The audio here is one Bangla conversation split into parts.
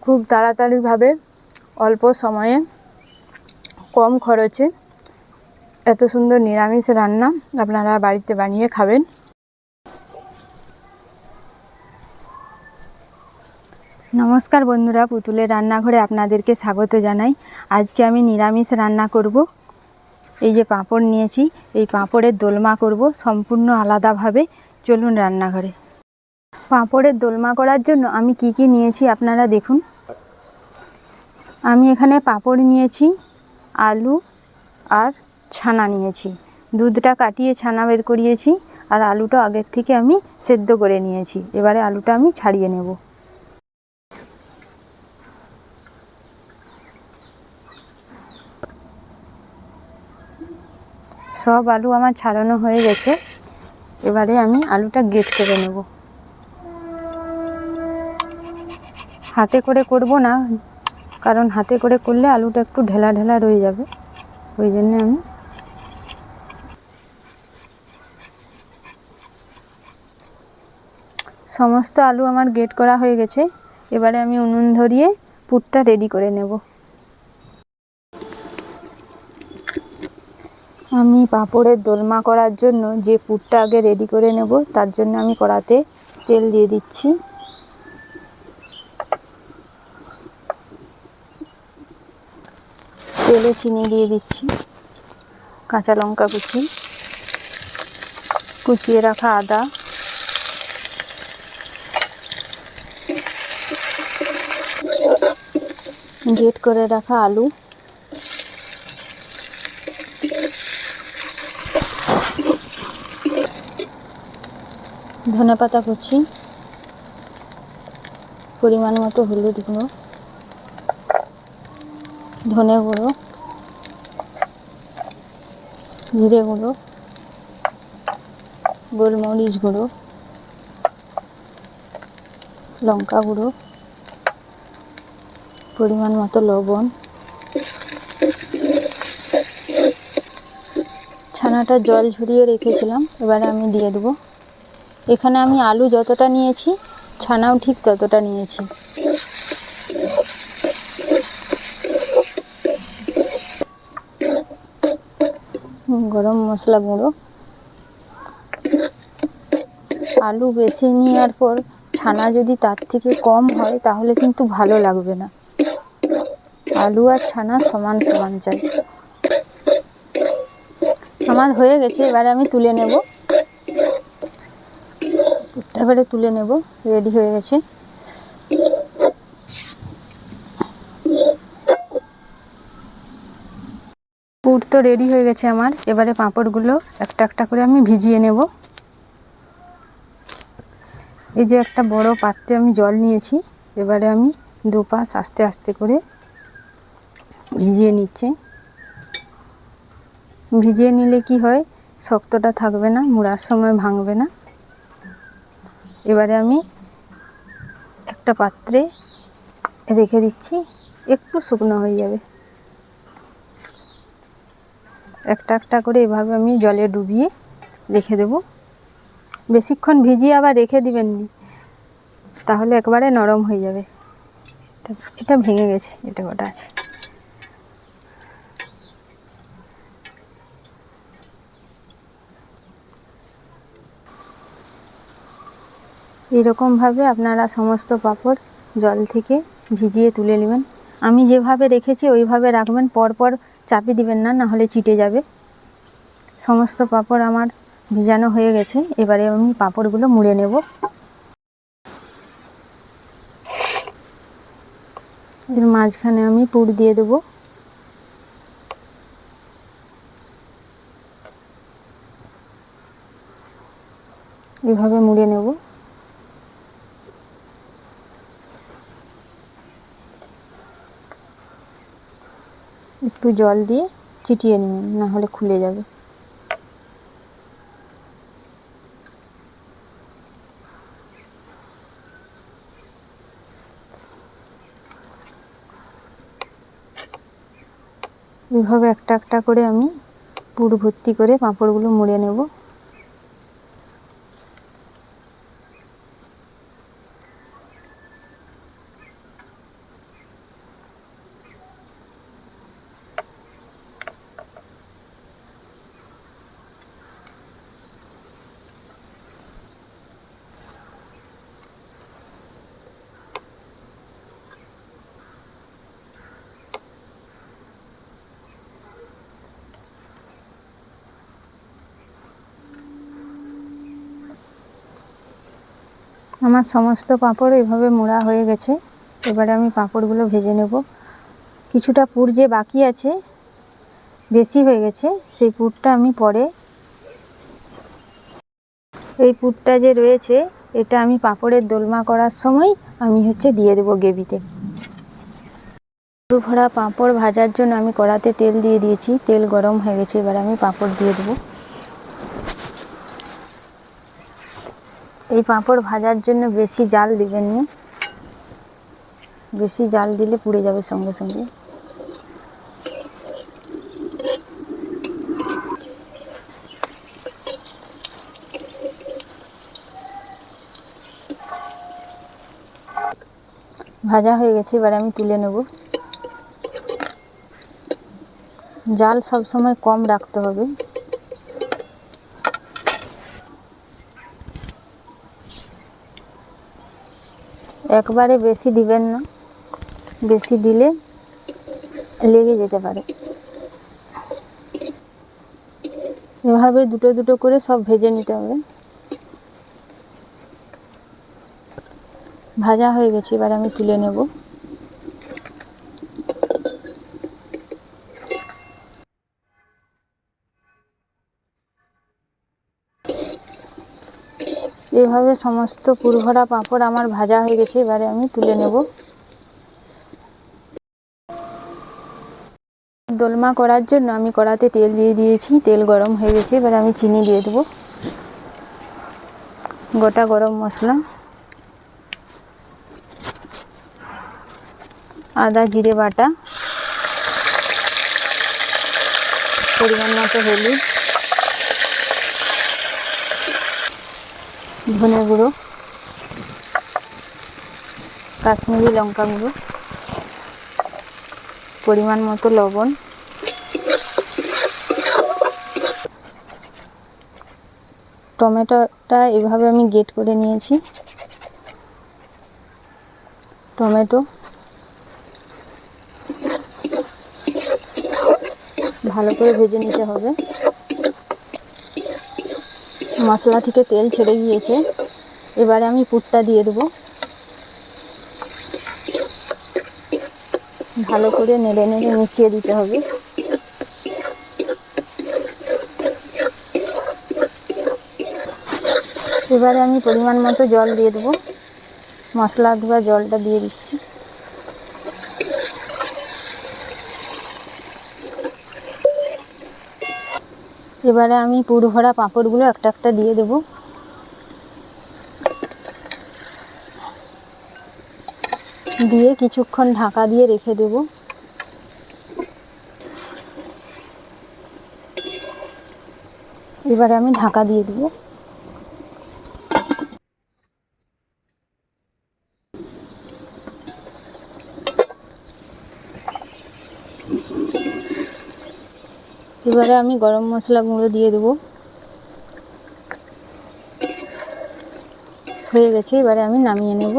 খুব তাড়াতাড়িভাবে অল্প সময়ে কম খরচে এত সুন্দর নিরামিষ রান্না আপনারা বাড়িতে বানিয়ে খাবেন। নমস্কার বন্ধুরা, পুতুলের রান্নাঘরে আপনাদেরকে স্বাগত জানাই। আজকে আমি নিরামিষ রান্না করব। এই যে পাঁপড় নিয়েছি, এই পাঁপড়ের দোলমা করব সম্পূর্ণ আলাদাভাবে। চলুন রান্নাঘরে। পাঁপড়ের দোলমা করার জন্য আমি কি কি নিয়েছি আপনারা দেখুন। আমি এখানে পাঁপড় নিয়েছি, আলু আর ছানা নিয়েছি। দুধটা কাটিয়ে ছানা বের করিয়েছি, আর আলুটা আগের থেকে আমি সেদ্ধ করে নিয়েছি। এবারে আলুটা আমি ছাড়িয়ে নেব। সব আলু আমার ছাড়ানো হয়ে গেছে। এবারে আমি আলুটা গ্রেট করে নেব। হাতে করে করব না, কারণ হাতে করে করলে আলুটা একটু ঢেলা ঢেলা রয়ে যাবে। ওই জন্য আমি সমস্ত আলু আমার গ্রেট করা হয়ে গেছে। এবারে আমি উনুন ধরিয়ে পুরটা রেডি করে নেব। আমি পাঁপড়ের দোলমা করার জন্য যে পুরটা আগে রেডি করে নেব, তার জন্য আমি কড়াতে তেল দিয়ে দিচ্ছি। তেলে চিনি দিয়ে দিচ্ছি, কাঁচা লঙ্কা কুচি, কুচিয়ে রাখা আদা, গ্রেট করে রাখা আলু, ধনেপাতা কুচি, পরিমাণ মতো হলুদ গুঁড়ো, ধনে গুঁড়ো, জিরে গুঁড়ো, গোলমরিচ গুঁড়ো, লঙ্কা গুঁড়ো, পরিমাণ মতো লবণ। ছানাটা জল ঝরিয়ে রেখেছিলাম, এবারে আমি দিয়ে দেবো। এখানে আমি আলু যতটা নিয়েছি, ছানাও ঠিক ততটা নিয়েছি। গরম মশলা গুঁড়ো। আলু বেছে নেওয়ার পর ছানা যদি তার থেকে কম হয় তাহলে কিন্তু ভালো লাগবে না। আলু আর ছানা সমান সমান চাই। আমার হয়ে গেছে, এবারে আমি তুলে নেব। এবারে তুলে নেব, রেডি হয়ে গেছে। পুর তো রেডি হয়ে গেছে আমার। এবারে পাঁপড়গুলো একটা একটা করে আমি ভিজিয়ে নেব। এই যে একটা বড় পাত্রে আমি জল নিয়েছি, এবারে আমি দুপাশ আস্তে আস্তে করে ভিজিয়ে নিচ্ছি। ভিজিয়ে নিলে কি হয়, শক্তটা থাকবে না, মুড়ার সময় ভাঙবে না। এবারে আমি একটা পাত্রে রেখে দিচ্ছি, একটু শুকনো হয়ে যাবে। একটা একটা করে এভাবে আমি জলে ডুবিয়ে রেখে দেব। বেশিক্ষণ ভিজিয়ে আবার রেখে দিবেন না, তাহলে একবারে নরম হয়ে যাবে। এটা ভেঙে গেছে, এটা কটা আছে। এরকমভাবে আপনারা সমস্ত পাঁপড় জল থেকে ভিজিয়ে তুলে নেবেন। আমি যেভাবে রেখেছি ওইভাবে রাখবেন, পরপর চাপে দিবেন না, না হলে চিটে যাবে। সমস্ত পাঁপড় আমার ভিজানো হয়ে গেছে। এবারে আমি পাঁপড়গুলো মুড়ে নেব। এর মাঝখানে আমি পুর দিয়ে দেবো। এভাবে মুড়ে নেব। একটু জল দিয়ে চিটিয়ে নেবেন, না হলে খুলে যাবে। এভাবে একটা একটা করে আমি পুর ভর্তি করে পাঁপড়গুলো মুড়ে নেব। আমার সমস্ত পাঁপড় এভাবে মোড়া হয়ে গেছে। এবারে আমি পাঁপড়গুলো ভেজে নেব। কিছুটা পুর যে বাকি আছে, বেশি হয়ে গেছে, সেই পুরটা আমি পরে, এই পুরটা যে রয়েছে এটা আমি পাঁপড়ের দোলমা করার সময় আমি দিয়ে দেবো গ্রেভিতে। পুর ভরা পাঁপড় ভাজার জন্য আমি কড়াতে তেল দিয়ে দিয়েছি। তেল গরম হয়ে গেছে, এবার আমি পাঁপড় দিয়ে দেবো। এই পাঁপড় ভাজার জন্য বেশি জাল দিবেন না, বেশি জাল দিলে পুড়ে যাবে সঙ্গে সঙ্গে। ভাজা হয়ে গেছে, এবার আমি তুলে নেব। জাল সব সময় কম রাখতে হবে। একবারে বেশি দিবেন না, বেশি দিলে লেগে যেতে পারে। এভাবে দুটো দুটো করে সব ভেজে নিতে হবে। ভাজা হয়ে গেছে, এবার আমি তুলে নেব। এভাবে সমস্ত পুরভরা পাঁপড় আমার ভাজা হয়ে গেছে, এবারে আমি তুলে নেব। দোলমা করার জন্য আমি কড়াতে তেল দিয়ে দিয়েছি। তেল গরম হয়ে গেছে, এবার আমি চিনি দিয়ে দেবো, গোটা গরম মশলা, আদা জিরে বাটা, পরিমাণ মতো হলুদ, ধনে গুঁড়ো, কাশ্মীরি লঙ্কা গুঁড়ো, পরিমাণ মতো লবণ, টমেটোটা এভাবে আমি গ্রেট করে নিয়েছি। টমেটো ভালো করে ভেজে নিতে হবে। মশলা থেকে তেল ছেড়ে গিয়েছে, এবারে আমি পুরটা দিয়ে দেবো। ভালো করে নেড়ে নেড়ে মিশিয়ে দিতে হবে। এবারে আমি পরিমাণ মতো জল দিয়ে দেবো। মশলা ধোয়া জলটা দিয়ে দিচ্ছি। এবারে আমি পুর ভরা পাঁপড়গুলো একটা একটা দিয়ে দেবো। দিয়ে কিছুক্ষণ ঢাকা দিয়ে রেখে দেব। এবারে আমি ঢাকা দিয়ে দেব। এবারে আমি গরম মশলা গুঁড়ো দিয়ে দেব। হয়ে গেছে, এবারে আমি নামিয়ে নেব।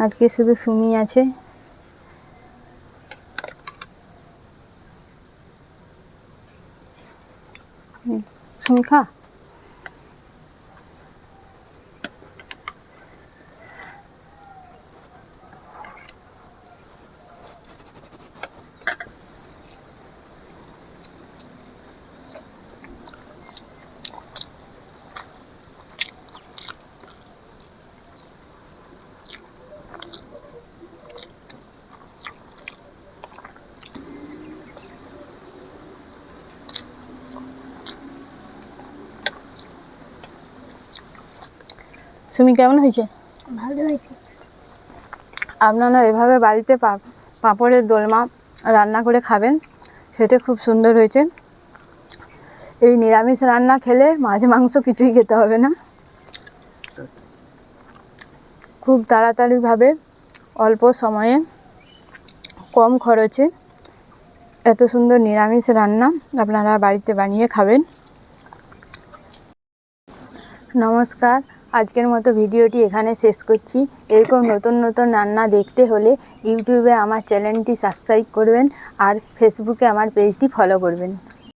আজকে শুধু সুমি আছে। সুমি খা। সুমি কেমন হয়েছে? ভালো হয়েছে। আপনারা এভাবে বাড়িতে পাঁপড়ের দোলমা রান্না করে খাবেন, খেতে খুব সুন্দর হয়েছে। এই নিরামিষ রান্না খেলে মাছ মাংস কিছুই খেতে হবে না। খুব তাড়াতাড়িভাবে অল্প সময়ে কম খরচে এত সুন্দর নিরামিষ রান্না আপনারা বাড়িতে বানিয়ে খাবেন। নমস্কার, আজকের মতো ভিডিওটি এখানে শেষ করছি। এরকম নতুন নতুন রান্না দেখতে হলে ইউটিউবে আমার চ্যানেলটি সাবস্ক্রাইব করবেন আর ফেসবুকে আমার পেজটি ফলো করবেন।